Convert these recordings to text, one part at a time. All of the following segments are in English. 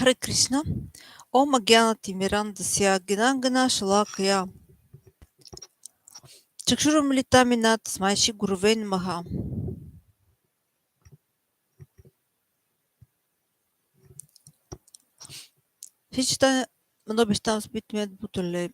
Hare Krishna. Om Agyanati Mirandasya Ginangana Shalakaya. Chakshurumilitamina Tasmaishi Guruven Maha. Всичките мнобищам спитмет бутуле.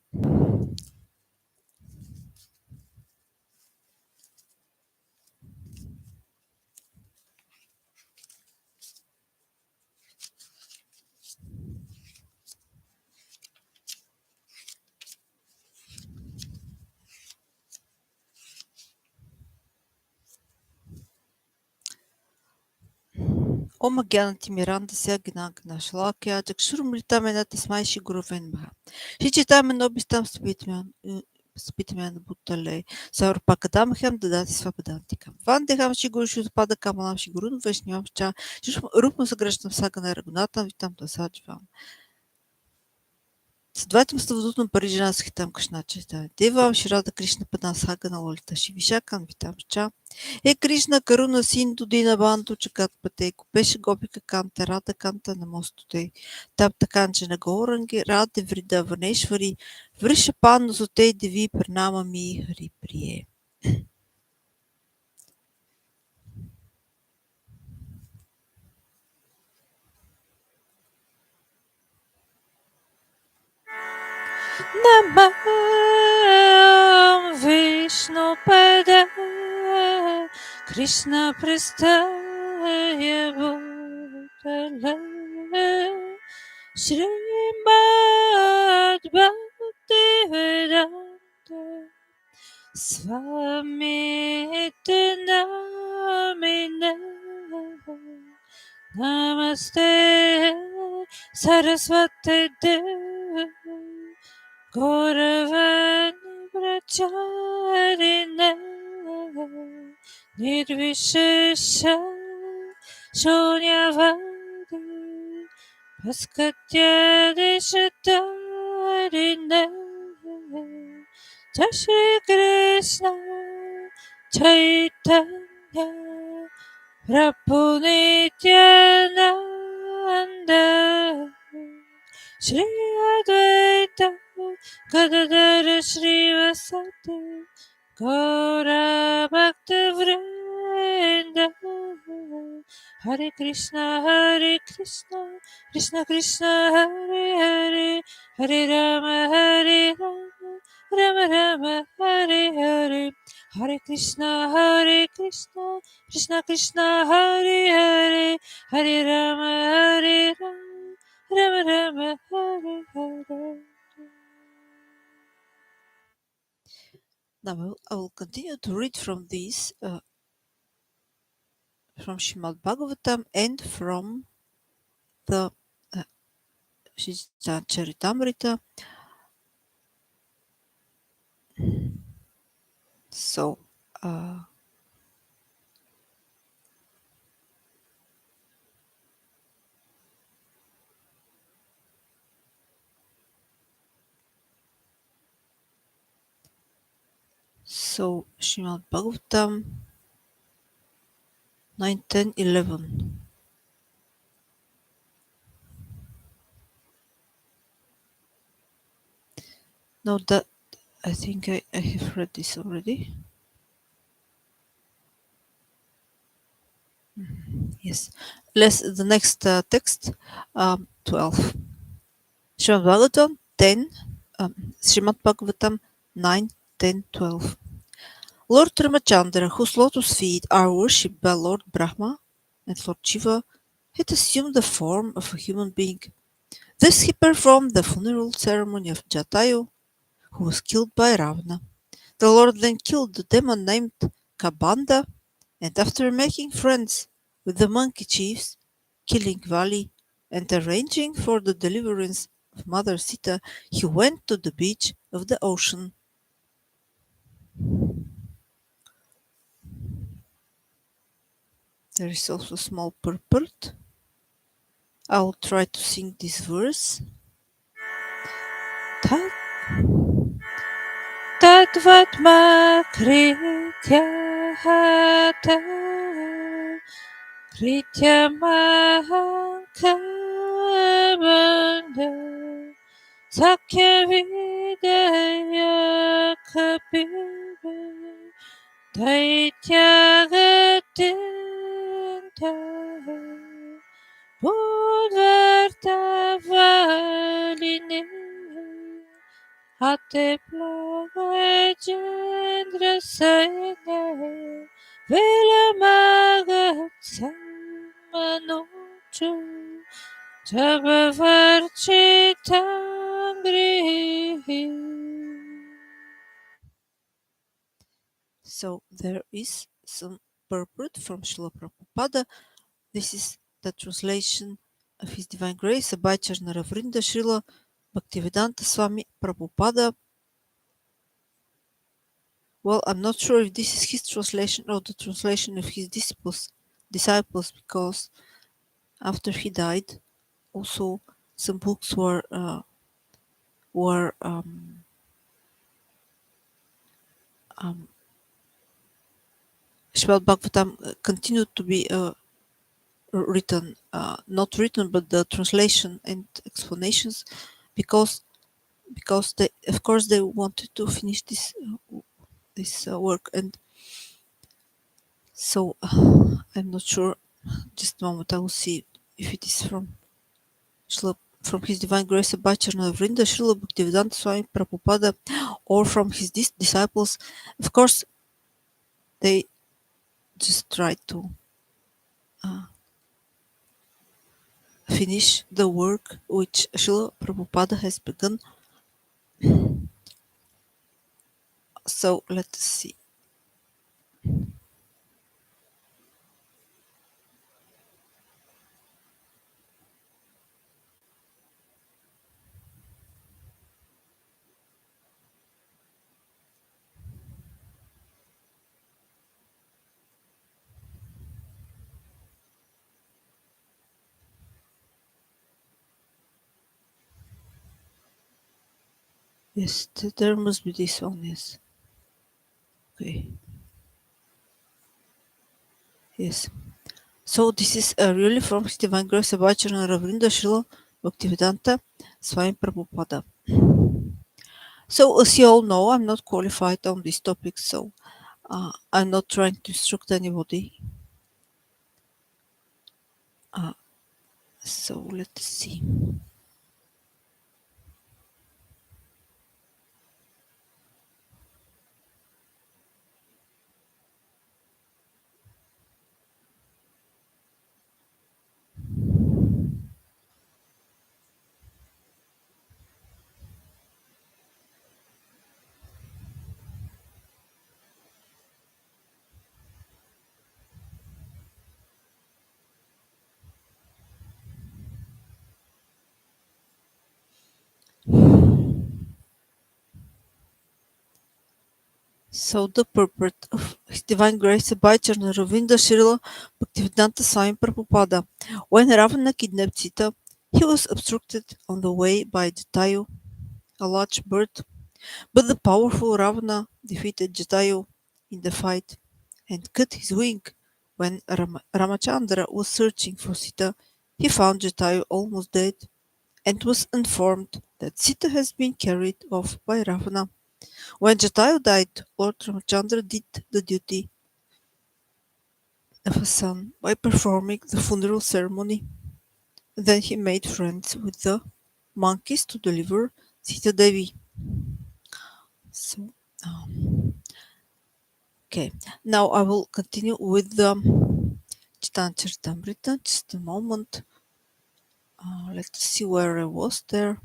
Om Agyanati Mirandasya Ginangana Shalakaya Chakshurumilitamina Tasmaishi Guruven Maha. Всичките мнобищам спитмен бутуле. Saurpakadamham Dadatis Vapadantikam. Vandeham Shigurushu Padakamanam Shigurun Veshnyav Cha Rupam Sagreshnam Sagana Ragunatam Vitam Tasajvam. Следователство на парижански там Кришначата. Девам Ширада Кришна Падан Сага на Лолита Шивишакан Витамча. Кришна Каруна Синду Дина Банто Чакат Патеко. Беше Гопика Канта Рада Канта на мостотей. Тапта Канче на Горанги Раде Врида Ванешвари. Вриша Панно Зотей Деви Пернама Ми Хари Прие. Namam Vishnu Pada Krishna Prastaya Bhutale Srimad Bhakti Vedanta Swami Namine Namaste Saraswati Devi Gauravani Pracharine Nirvishesha Shunyavadi Paskatya Deshatarine Jai Shri Krishna Chaitanya Prabhu Nityananda Shri Advaita Gadadara Srivasati Gaura Bhakta Vrinda Hare Krishna Krishna Krishna Hare Hare Hare Rama Rama Rama Hare Hare Hare Krishna Krishna Krishna Hare Hare Hare Rama Rama Rama Hare Hare. Now I will continue to read from this, from Srimad Bhagavatam and from the Sita Charitamrita. So, Srimad Bhagavatam 9, 10, 11. No, that I think I have read this already. Yes. The next text, 12. Srimad Bhagavatam 10, Srimad Bhagavatam 9, 10, 12. Lord Ramachandra, whose lotus feet are worshipped by Lord Brahma and Lord Shiva, had assumed the form of a human being. Thus he performed the funeral ceremony of Jatayu, who was killed by Ravana. The Lord then killed the demon named Kabanda, and after making friends with the monkey chiefs, killing Vali, and arranging for the deliverance of Mother Sita, he went to the beach of the ocean. There is also a small purport. I will try to sing this verse. Tadvatma kritya hata kritya mahakama Sakya Vidaya Kapive Daityagatindha Budvartavaline Hate Plagachandra Sene Vilamagat Samanuchu Jabhavarchitangrihi. So there is some purport from Srila Prabhupada. This is the translation of His Divine Grace, Abhayacharna Ravrinda Srila Bhaktivedanta Swami Prabhupada. Well, I'm not sure if this is his translation or the translation of his disciples, because after he died, also some books were Srimad Bhagavatam continued to be written, not written, but the translation and explanations, because they, of course, they wanted to finish this work, and so I'm not sure. Just a moment, I will see if it is from His Divine Grace Abhayacharna Vrinda Srila Bhaktivedanta Swami Prabhupada, or from his disciples. Of course, they just tried to finish the work which Srila Prabhupada has begun. So let's see. Yes, there must be this one. Yes. Okay. Yes. So this is really from His Divine Grace Abhayacharna Ravrinda Srila Bhaktivedanta Swami Prabhupada. So as you all know, I'm not qualified on this topic, so I'm not trying to instruct anybody. So let's see. So the purport of His Divine Grace Abhayacharna Ravindra Srila Bhaktivedanta Swami Prabhupada. When Ravana kidnapped Sita, he was obstructed on the way by Jatayu, a large bird, but the powerful Ravana defeated Jatayu in the fight and cut his wing. When Ramachandra was searching for Sita, he found Jatayu almost dead and was informed that Sita has been carried off by Ravana. When Jatayu died, Lord Ramachandra did the duty of a son by performing the funeral ceremony. Then he made friends with the monkeys to deliver Sita Devi. So, okay, now I will continue with the Chaitanya Charitamrita. Just a moment. Let's see where I was there.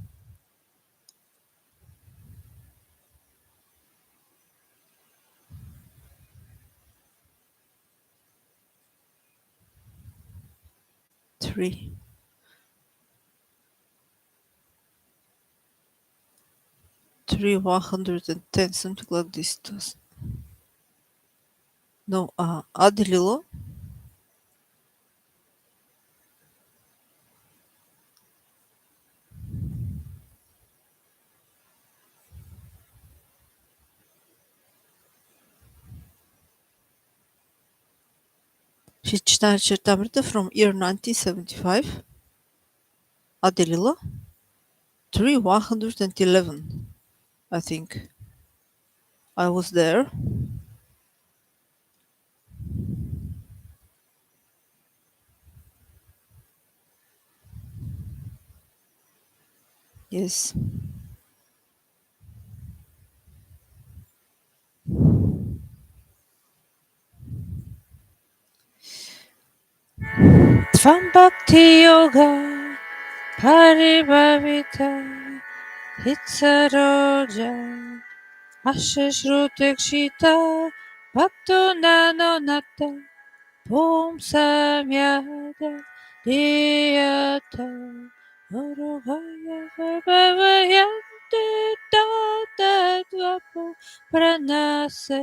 Three. 110, something like this. No, Adi Lila. Chaitanya Charitamrita from year 1975. Adi Lila. 111, I think. I was there. Yes. Tvam Bhakti Yoga Paribhavita Hitsaroja Ashashrutakshita Bhakto Nano Nata Om Samyada Diyata Urugaya Bhavayanti Tatadvapu Pranasasa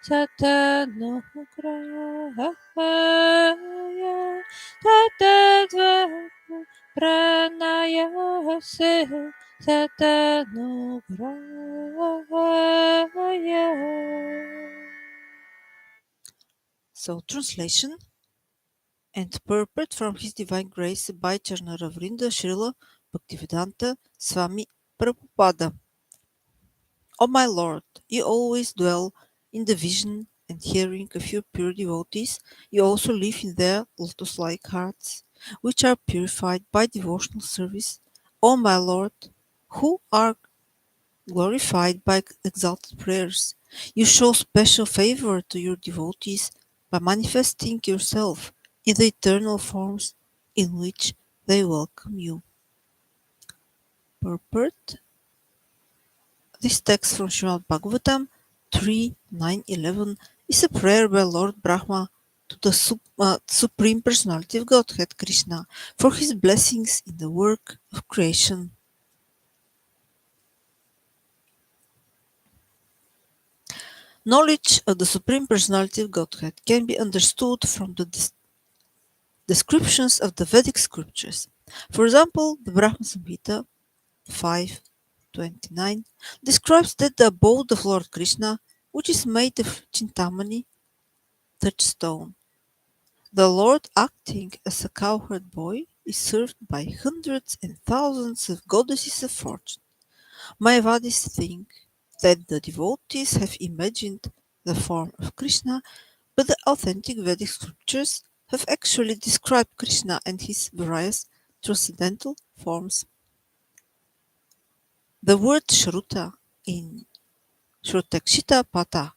Satanugrahaya Tatadvapu Pranayase Satanugrahaya. So, translation and purport from His Divine Grace by Charnaravrinda Srila Bhaktivedanta Swami Prabhupada. O my Lord, you always dwell in the vision and hearing of your pure devotees. You also live in their lotus-like hearts, which are purified by devotional service. O my Lord, who are glorified by exalted prayers, you show special favor to your devotees by manifesting yourself in the eternal forms in which they welcome you. Purport. This text from Srimad Bhagavatam 3, 9, 11 is a prayer by Lord Brahma to the Supreme Personality of Godhead Krishna for his blessings in the work of creation. Knowledge of the Supreme Personality of Godhead can be understood from the descriptions of the Vedic scriptures. For example, the Brahma Samhita 5:29 describes that the abode of Lord Krishna, which is made of Chintamani, touchstone. The Lord, acting as a cowherd boy, is served by hundreds and thousands of goddesses of fortune. Mayavadis think that the devotees have imagined the form of Krishna, but the authentic Vedic scriptures have actually described Krishna and his various transcendental forms. The word Shruta in Shrutakshita Pata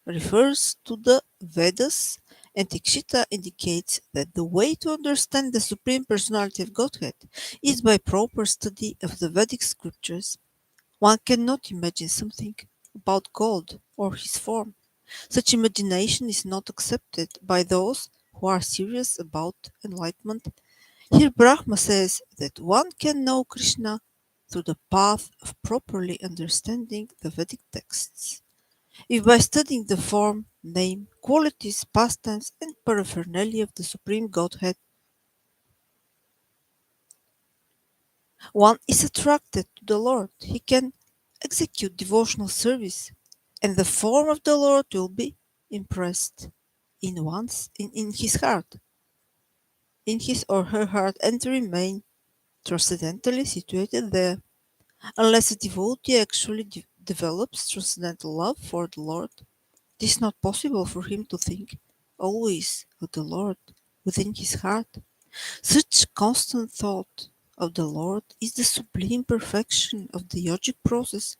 refers to the Vedas, and Ikshita indicates that the way to understand the Supreme Personality of Godhead is by proper study of the Vedic scriptures. One cannot imagine something about God or his form. Such imagination is not accepted by those who are serious about enlightenment. Here Brahma says that one can know Krishna through the path of properly understanding the Vedic texts. If by studying the form, name, qualities, pastimes, and paraphernalia of the Supreme Godhead, one is attracted to the Lord, he can execute devotional service, and the form of the Lord will be impressed in his heart, in his or her heart, and remain transcendentally situated there. Unless a devotee actually develops transcendental love for the Lord, it is not possible for him to think always of the Lord within his heart. Such constant thought of the Lord is the sublime perfection of the yogic process,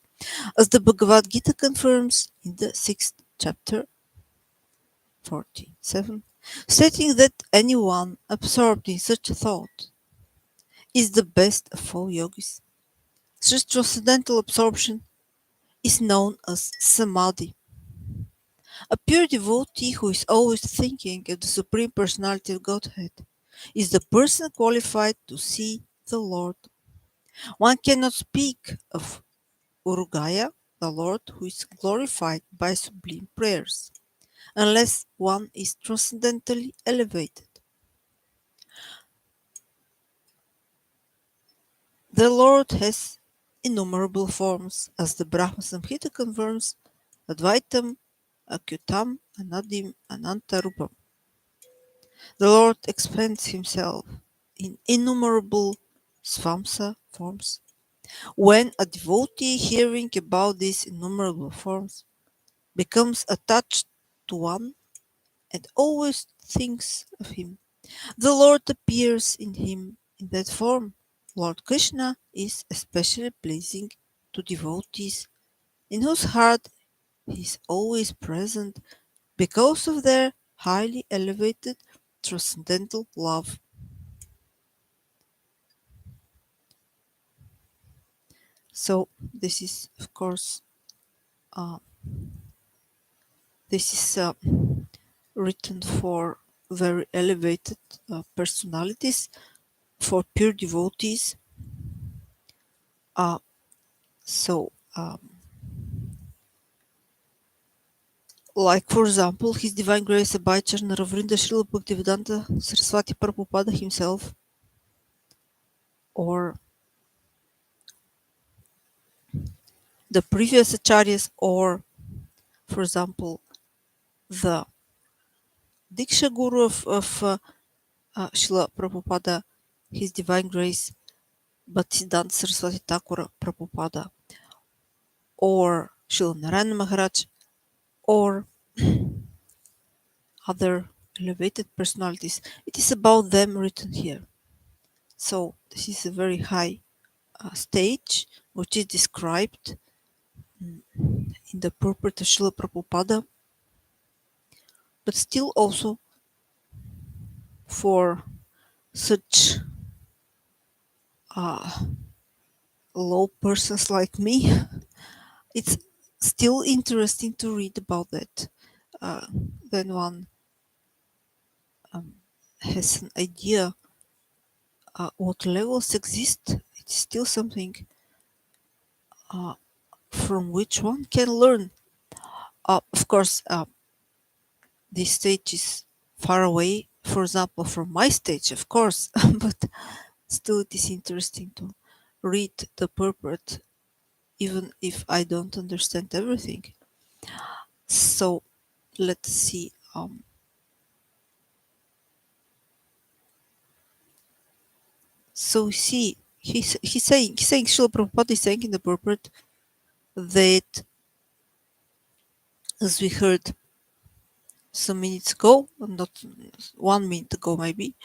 as the Bhagavad Gita confirms in the 6th chapter 47, stating that anyone absorbed in such a thought is the best of all yogis. Such transcendental absorption is known as samadhi. A pure devotee who is always thinking of the Supreme Personality of Godhead is the person qualified to see the Lord. One cannot speak of Urugaya, the Lord who is glorified by sublime prayers, unless one is transcendentally elevated. The Lord has innumerable forms, as the Brahma Samhita confirms Advaitam, Achyutam, Anadim, Anantarupam. The Lord expends himself in innumerable Svamsa forms. When a devotee hearing about these innumerable forms becomes attached to one and always thinks of him, the Lord appears in him in that form. Lord Krishna is especially pleasing to devotees in whose heart he is always present because of their highly elevated transcendental love. So this is, of course, uh, this is written for very elevated personalities, for pure devotees. Uh, so, like for example, His Divine Grace Abhay Charna Ravrinda Srila Bhaktivedanta Saraswati Prabhupada himself, or the previous acharyas, or for example, the Diksha Guru of Srila Prabhupada, His Divine Grace Bhaktisiddhanta Saraswati Thakura Prabhupada, or Srila Narayana Maharaj, or other elevated personalities. It is about them written here. So this is a very high stage which is described in the purport of Srila Prabhupada, but still also for such uh, low persons like me, it's still interesting to read about that. Uh, when one um, has an idea what levels exist, it's still something uh, from which one can learn. Of course, this stage is far away, for example, from my stage, of course, but still it is interesting to read the purport, even if I don't understand everything. So let's see. So see, he's saying Srila Prabhupada is saying in the purport that, as we heard some minutes ago, not 1 minute ago maybe,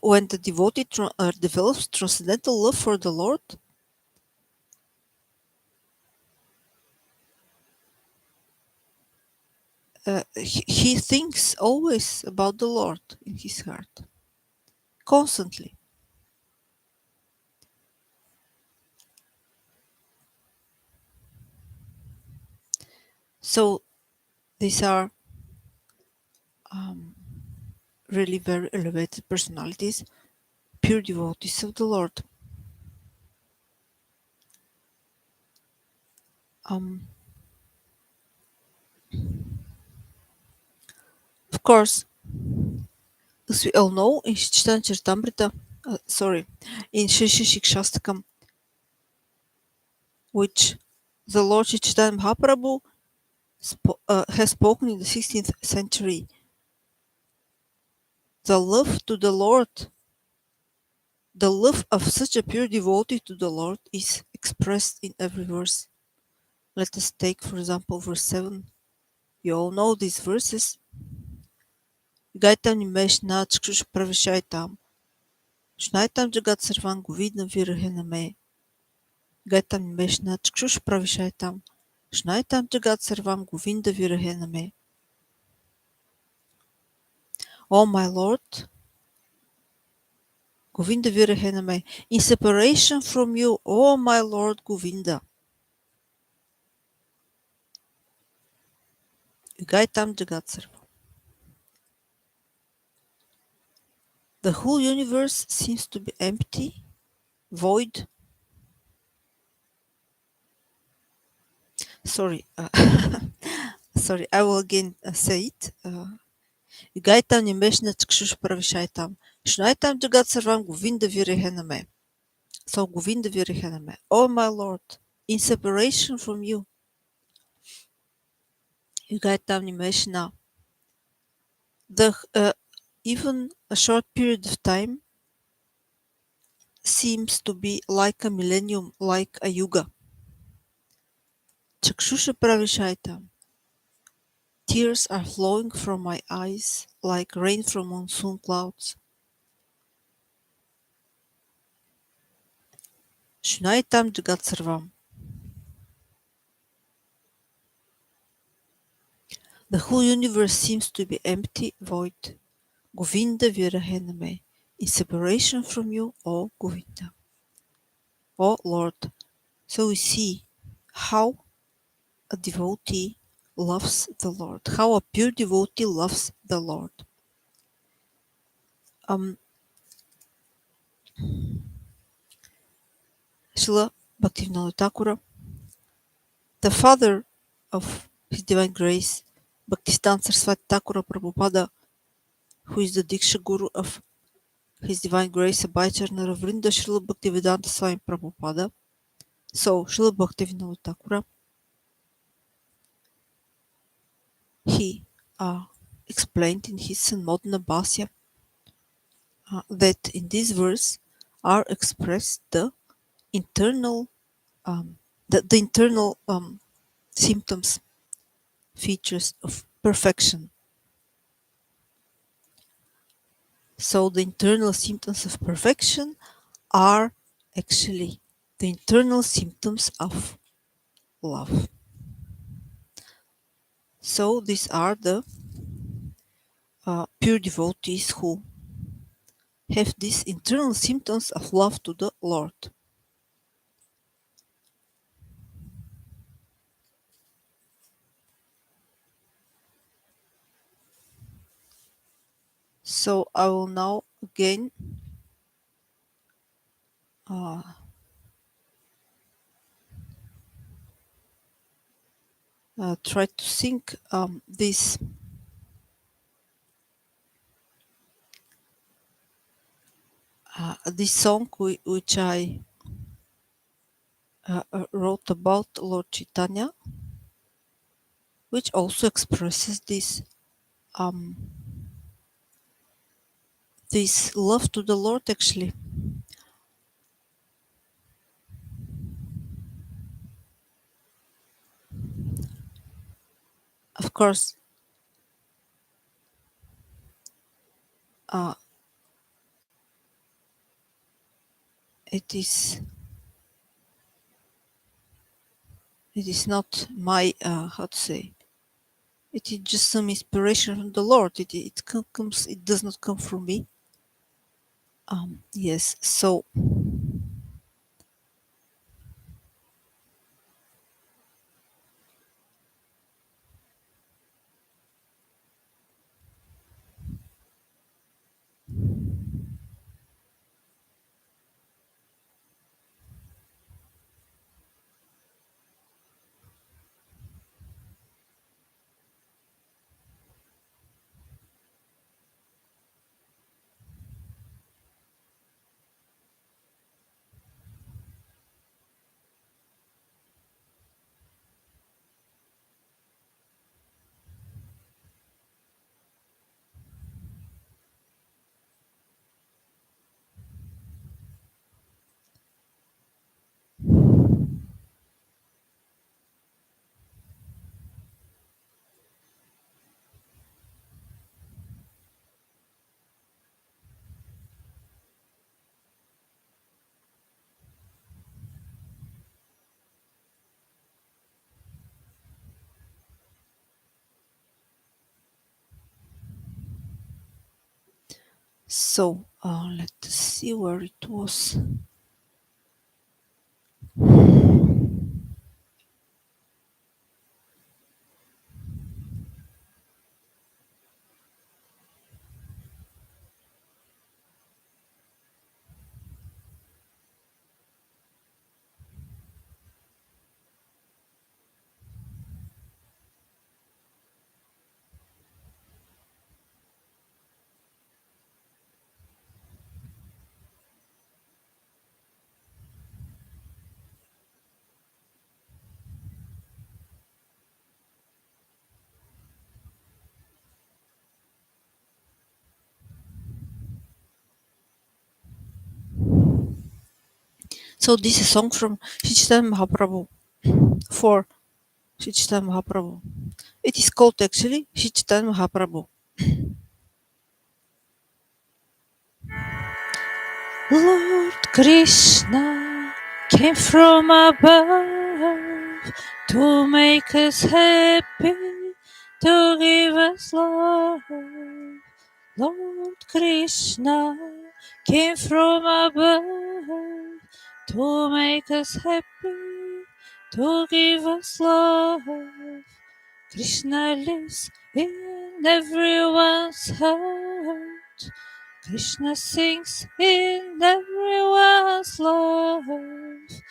when the devotee develops transcendental love for the Lord, he thinks always about the Lord in his heart, constantly. So these are really very elevated personalities, pure devotees of the Lord. Um, of course, as we all know, in Chaitanya Charitamrita, in Shri Shikshastakam, which the Lord Chaitanya Mahaprabhu has spoken in the 16th century, the love to the Lord, the love of such a pure devotee to the Lord is expressed in every verse. Let us take, for example, verse 7. You all know these verses. Gaitam nimesh na chkrush pravishaitam. Shnaitam jagat sarvam govidam virhename. Gaitam nimesh na chkrush pravishaitam. Shnaitam jagat sarvam govinda virhename. O my Lord, Govinda virhename, in separation from you, O my Lord Govinda. Gaitam jagat sarvam. The whole universe seems to be empty, void. Sorry, sorry, I will again say it. Gaitam nimeshna chkshush pravishaitam. Shnaitam jagat sarvam Govinda virhename. So Govinda virhename. Oh my Lord, in separation from you, Gaitam nimeshna. The Even a short period of time seems to be like a millennium, like a yuga. Чакшуша pravishaitam. Tears are flowing from my eyes like rain from monsoon clouds. Shunaitam jagat sarvam. The whole universe seems to be empty, void. Govinda virahename. In separation from you, O Govinda. O Lord. So we see how a devotee loves the Lord, how a pure devotee loves the Lord. Um, Srila Bhaktivinoda Thakura, the father of His Divine Grace, Bhaktisiddhanta Saraswati Thakura Prabhupada, who is the Diksha Guru of His Divine Grace Abhayacharna Ravrinda Srila Bhaktivedanta Swami Prabhupada. So, Srila Bhaktivinoda Thakura, he explained in his Sanmodana Bhasya that in this verse are expressed internal um, the internal symptoms, features of perfection. So the internal symptoms of perfection are actually the internal symptoms of love. So these are the pure devotees who have these internal symptoms of love to the Lord. So I will now again uh, try to sing this song which I wrote about Lord Chaitanya, which also expresses um, this love to the Lord. Actually, of course, uh, it is it is not my how to say. It is just some inspiration from the Lord. Comes. It does not come from me. Yes. Let's see where it was. So this is a song from Chaitanya Mahaprabhu for Chaitanya Mahaprabhu. It is called actually Chaitanya Mahaprabhu. Lord Krishna came from above to make us happy, to give us love. Lord Krishna came from above to make us happy, to give us love. Krishna lives in everyone's heart. Krishna sings in everyone's life.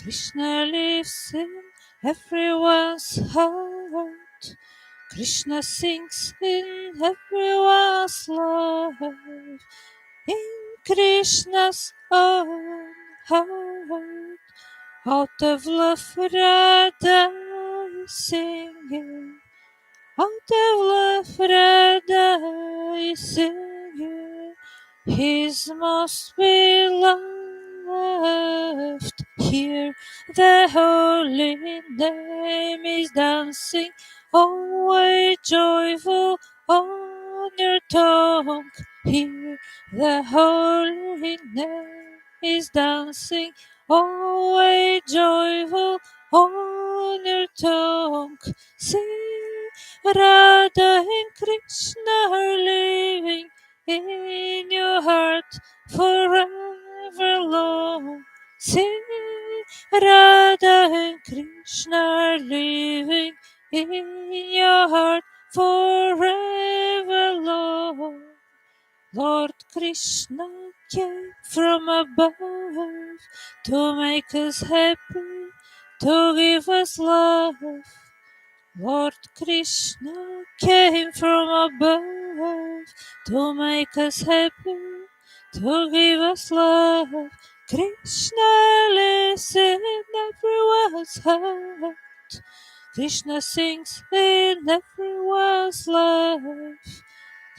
Krishna lives in everyone's heart. Krishna sings in everyone's life. In Krishna's own heart. Out of love, Radha is singing. Out of love, Radha is singing. His most beloved. Here the holy name is dancing, always joyful on your tongue. Here the holy name is dancing, always joyful on your tongue. Sing, Radha and Krishna are living in your heart forever long. Sing, Radha and Krishna are living in your heart forever long. Lord Krishna came from above to make us happy, to give us love. Lord Krishna came from above to make us happy, to give us love. Krishna lives in everyone's heart. Krishna sings in everyone's life.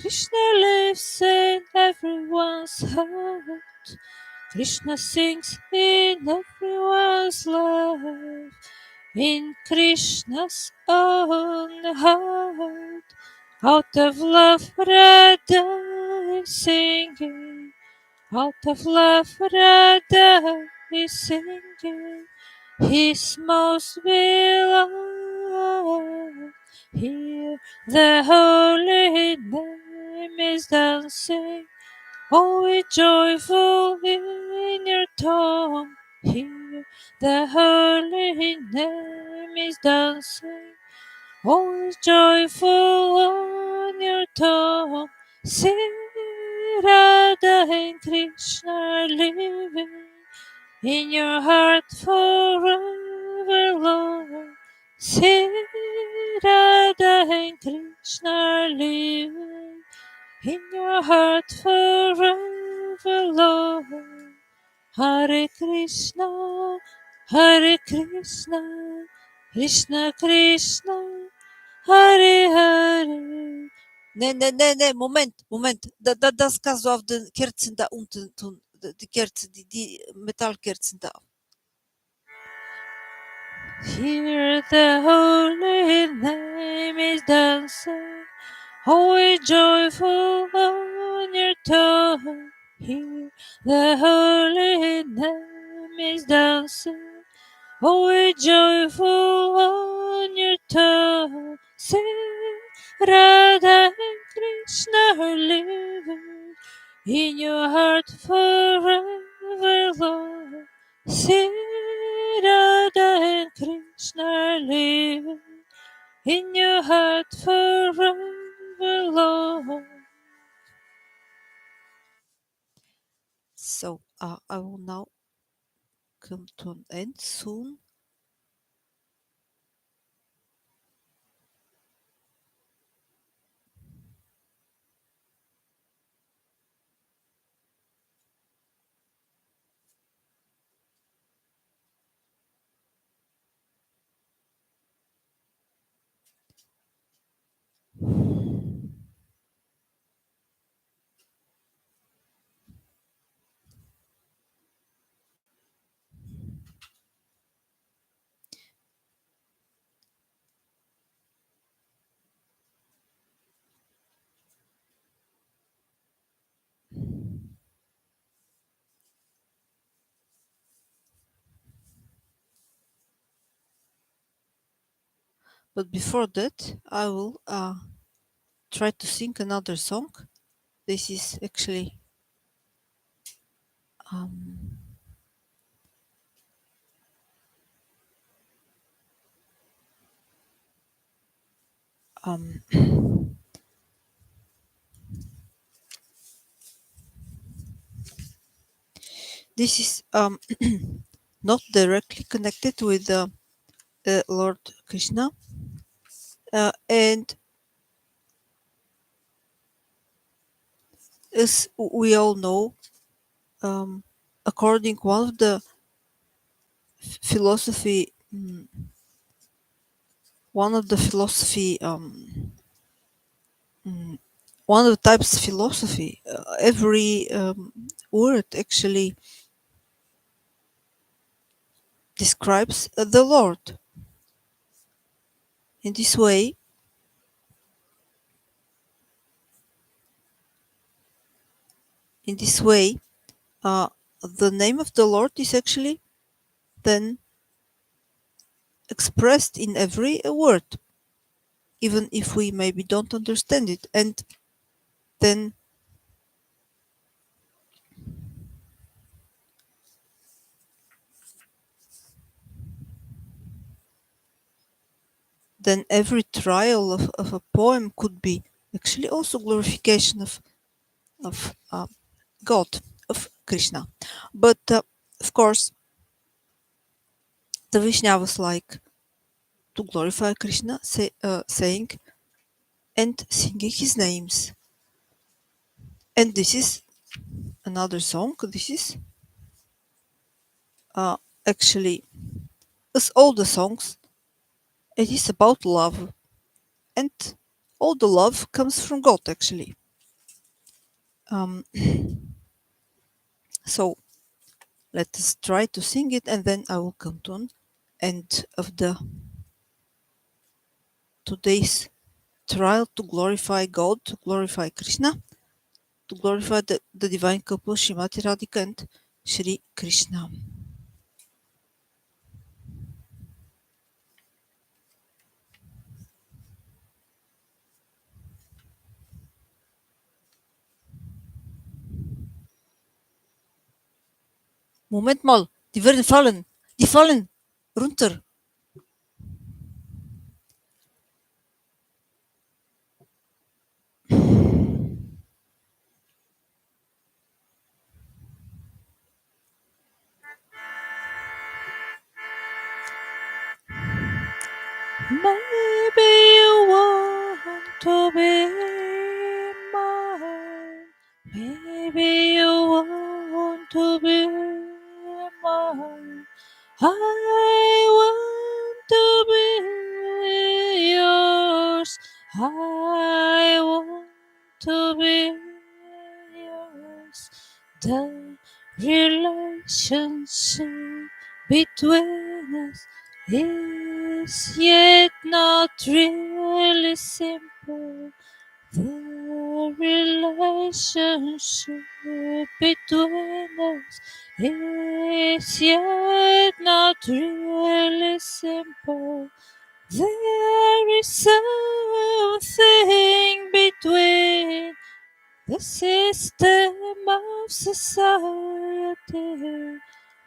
Krishna lives in everyone's heart. Krishna sings in everyone's life. In Krishna's own heart. Out of love, Radha is singing. Out of love, Radha is singing. His most beloved. Here the holy name is dancing, always joyful in your tongue. Here the holy name is dancing, always joyful on your tongue. Sing, Radha and Krishna are living in your heart forever long. Sing, Radha and Krishna are living in your heart forever long. Hare Krishna, Hare Krishna, Krishna Krishna, Hare Hare. Moment. Das kannst du auf den Kerzen da unten tun. Die Kerzen, die Metallkerzen da. Here the holy name is dancing, always joyful on your tongue. Here the holy name is dancing, always joyful on your tongue. Sing, Radha and Krishna are living in your heart forever long. Sing, Radha and Krishna are living in your heart forever long. So I will now come to an end soon. But before that, I will try to sing another song. This is actually um, um, this is not directly connected with Lord Krishna, and as we all know, um, according one of the philosophy, one of the philosophy, mm, one of the types of philosophy, every word actually describes the Lord. In this way, in this way, uh, the name of the Lord is actually then expressed in every word, even if we maybe don't understand it. And then every trial of a poem could be actually also glorification of God, of Krishna. But of course, the Vaishnavas like to glorify Krishna, saying and singing his names. And this is another song. This is uh, actually, as all the songs, it is about love. And all the love comes from God, actually. Um, so let us try to sing it, and then I will come to an end of the today's trial to glorify God, to glorify Krishna, to glorify the divine couple Srimati Radhika and Shri Krishna. Moment mal, die werden fallen. Die fallen runter. Maybe you want to be mine. Maybe you want to be mine. I want to be yours. I want to be yours. The relationship between us is yet not really simple. The relationship between us is yet not really simple. There is something between the system of society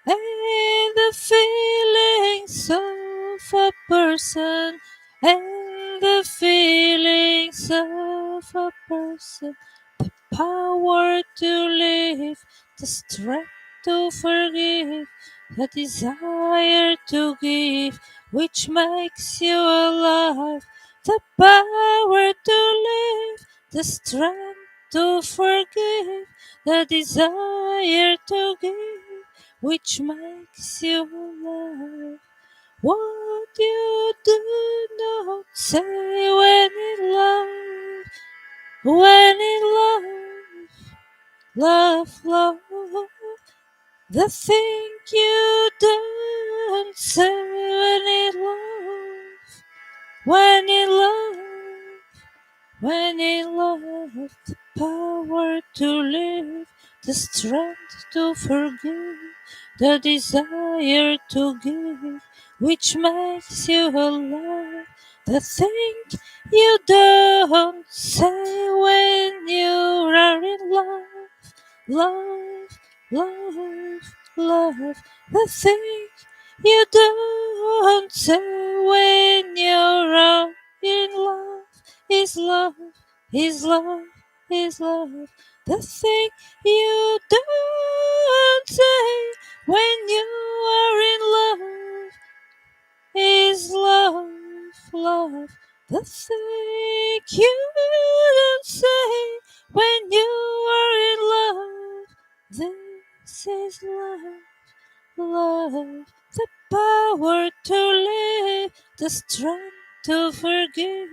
and the feelings of a person, and the feelings of a person, the power to live, the strength to forgive, the desire to give, which makes you alive, the power to live, the strength to forgive, the desire to give, which makes you alive. What you do not say when in love, when in love, love, love. The thing you don't say when in love, when in love, the power to live, the strength to forgive, the desire to give, which makes you alive, The thing you don't say when you are in love, love, love, love. The thing you don't say when you're in love is love, is love, is love. The thing you don't say when you are in love is love, love. The thing you don't say when you are in love. This is love, love. The power to live, the strength to forgive,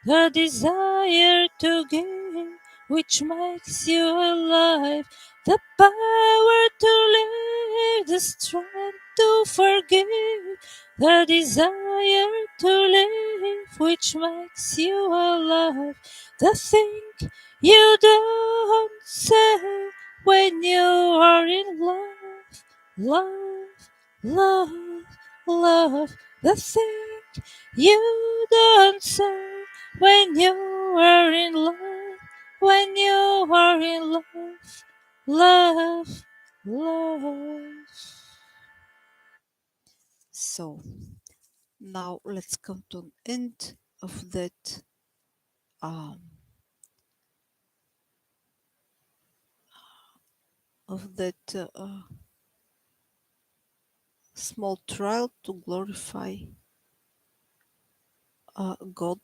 the desire to give, which makes you alive. The power to live, the strength to forgive, the desire to live, which makes you alive. The thing you don't say when you are in love, love, love, love. The thing you don't say when you are in love, when you are in love, love, love. So now let's come to an end um, of that small trial to glorify God.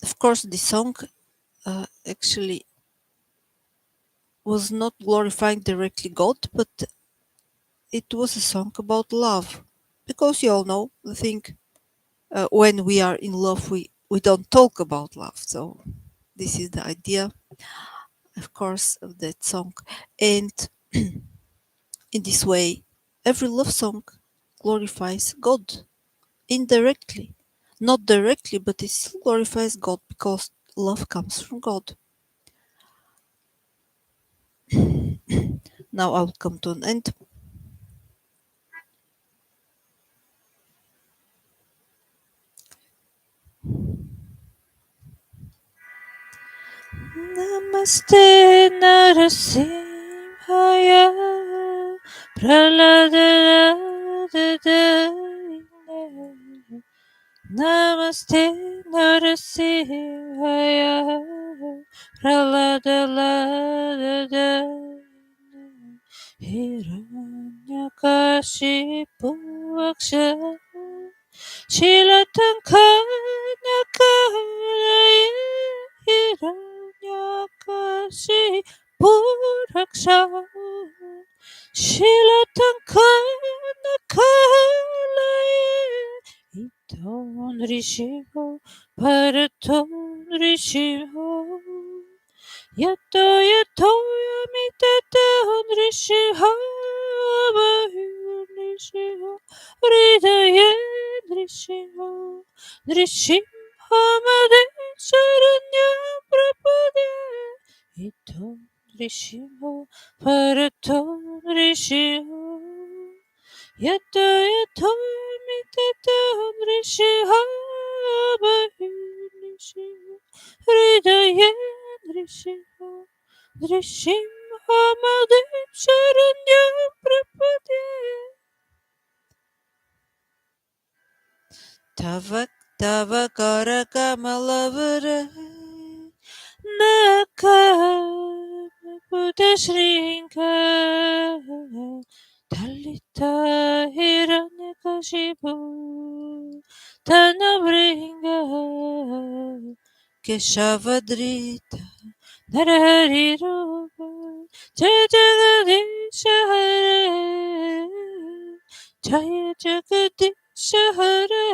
Of course, the song actually was not glorifying directly God, but it was a song about love. Because you all know the thing, when we are in love, we don't talk about love. So this is the idea, of course, of that song. And in this way, every love song glorifies God indirectly. Not directly, but it still glorifies God because love comes from God. Now I'll come to an end. Namaste Narasimhaya Praladaya Namaste Narasimhaya Praladaya Hiranyakashipu Aksha Shilatankanakalaya Hiranyakashi Puraksha Shilatankanakalaya Iton Rishiho Paraton Rishiho Yato yato yamitata Rishiho Rishiho Hridaye Drishiho Drishimhamade Sharanya Prapade Ito Drishiho Parato Drishiho Yato yato mitata Drishiho Drishiho Hridaye Drishiho Drishimhamade Sharanya Prapade Tava Tava Karakamalabara Nakapudashrinka Talita Hiranyakashipu Tanabringa Keshavadrita Naraharirupa Jaya Hare Jaya Hare Jaya Hare Jai Jagadish Hare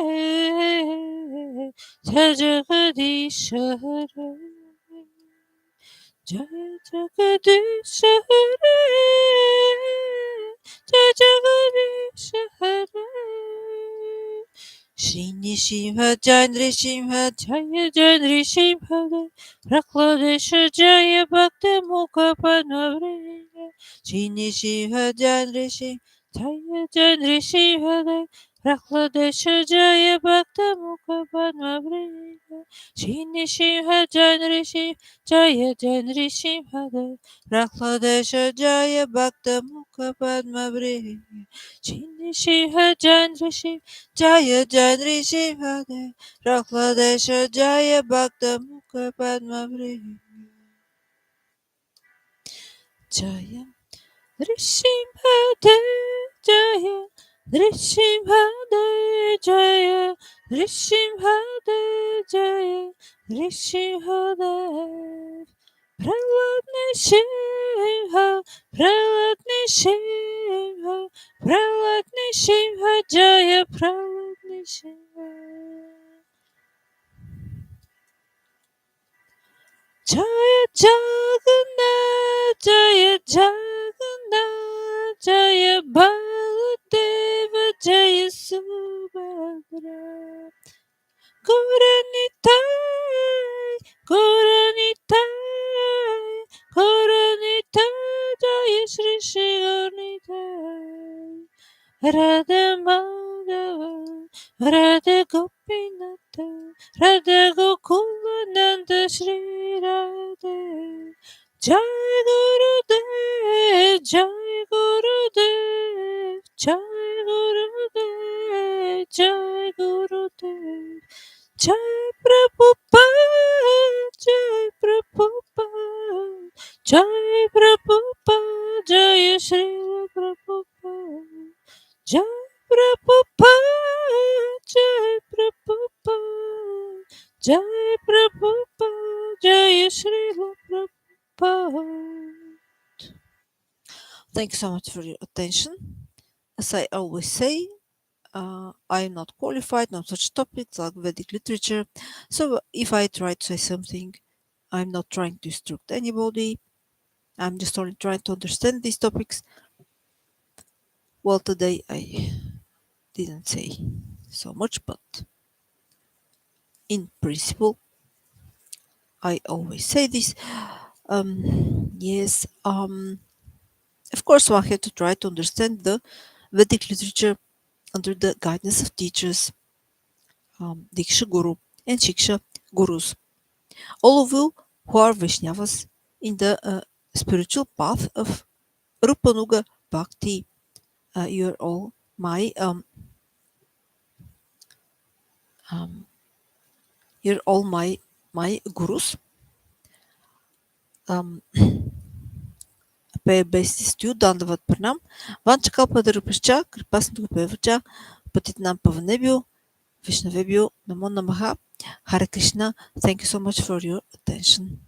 Jai Jagadish Hare Shini Shimha Chandri Shimha Jaya Jandri Shimhade Prakladesh Jaya Bhakti Mukha Panavriya Shini Shimha Chandri Shimha Jaya Jandri Shimhade Rakladesha Jaya Bhakta Mukha Padma Vriga Shini Shimha Janri Shim Jaya Janri Shimha Rakladesha Jaya Bhakta Mukha Padma Vrihi Shini Shimha Janri Shim Jaya Janri Shivade Rakladesha Jaya Bhakta Mukha Padma Vrihi Jaya Drishimhade Jaya Drishimhade Jaya Drishimhade Jaya Drishimhade Prahlad Nishimha Prahlad Nishimha Prahlad Nishimha Jaya Prahlad Nishimha Jaya Jagannath, Jaya Jagannath, Jaya Baladeva, Jaya Subhadra. Guranitai, Guranitai, Guranitai, Jaya Shri Shri Guranitai. Radha Madhava, Radha Gopinatha, Radha Gokula Nanda Shri Radhe. Jai Guru Dev, Jai Guru Dev, Jai Guru Dev, Jai Guru Dev. Jai Prabhupada, Jai Prabhupada, Jai Prabhupada, Jai Srila Prabhupada. Jai Prabhupada, Jai Prabhupada, Jai Prabhupada, Jai Srila Prabhupada. Thank you so much for your attention. As I always say, I am not qualified on such topics like Vedic literature, so if I try to say something, I'm not trying to instruct anybody. I'm just only trying to understand these topics. Well, today I didn't say so much, but in principle, I always say this. Yes, of course, one had to try to understand the Vedic literature under the guidance of teachers, Diksha Guru and Shiksha Gurus, all of you who are Vaishnavas in the spiritual path of Rupanuga Bhakti. You're all um, you're all my gurus. Um, Bestiu Dandavat Pranam, Vanchakapadarupascha, Kripasnupavcha, Patitnam Pavanebio, Vishnavebio, Namo Namaha, Hare Krishna. Thank you so much for your attention.